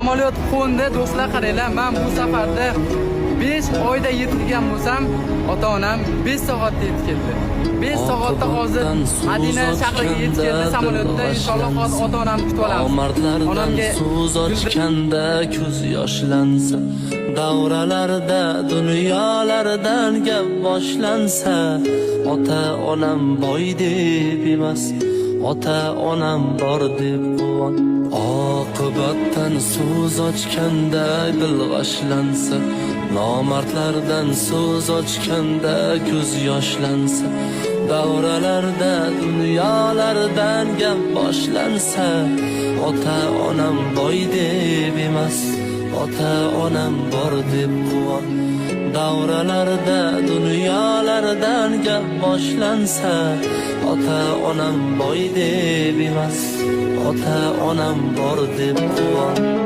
Samolyot qo'ndi, do'stlar qaranglar, men bu safarda 5 oyda yetilgan bo'lsam, ota-onam 5 soatda yetib keldi. 5 soatda hozir Madina shahriga yetib keldi samolyotda. Inshaalloh hozir ota-onamni kutib olamiz. Onamga so'z ochganda ko'z yoshlansa, davralarda dunyolardan gap boshlansa, ota-onam boy deb emas, ota-onam bor deb quvon. Oqibatdan so'z ochganda dil g'ashlansa, nomardlardan so'z ochganda ko'z yoshlansa, davralarda dunyolardan gap boshlansa, ota-onam boy deb emas, ota-onam bor deb quvon. Davralarda dunyolardan gap boshlansa, ota-onam boy deb emas, ota-onam bor deb quvon.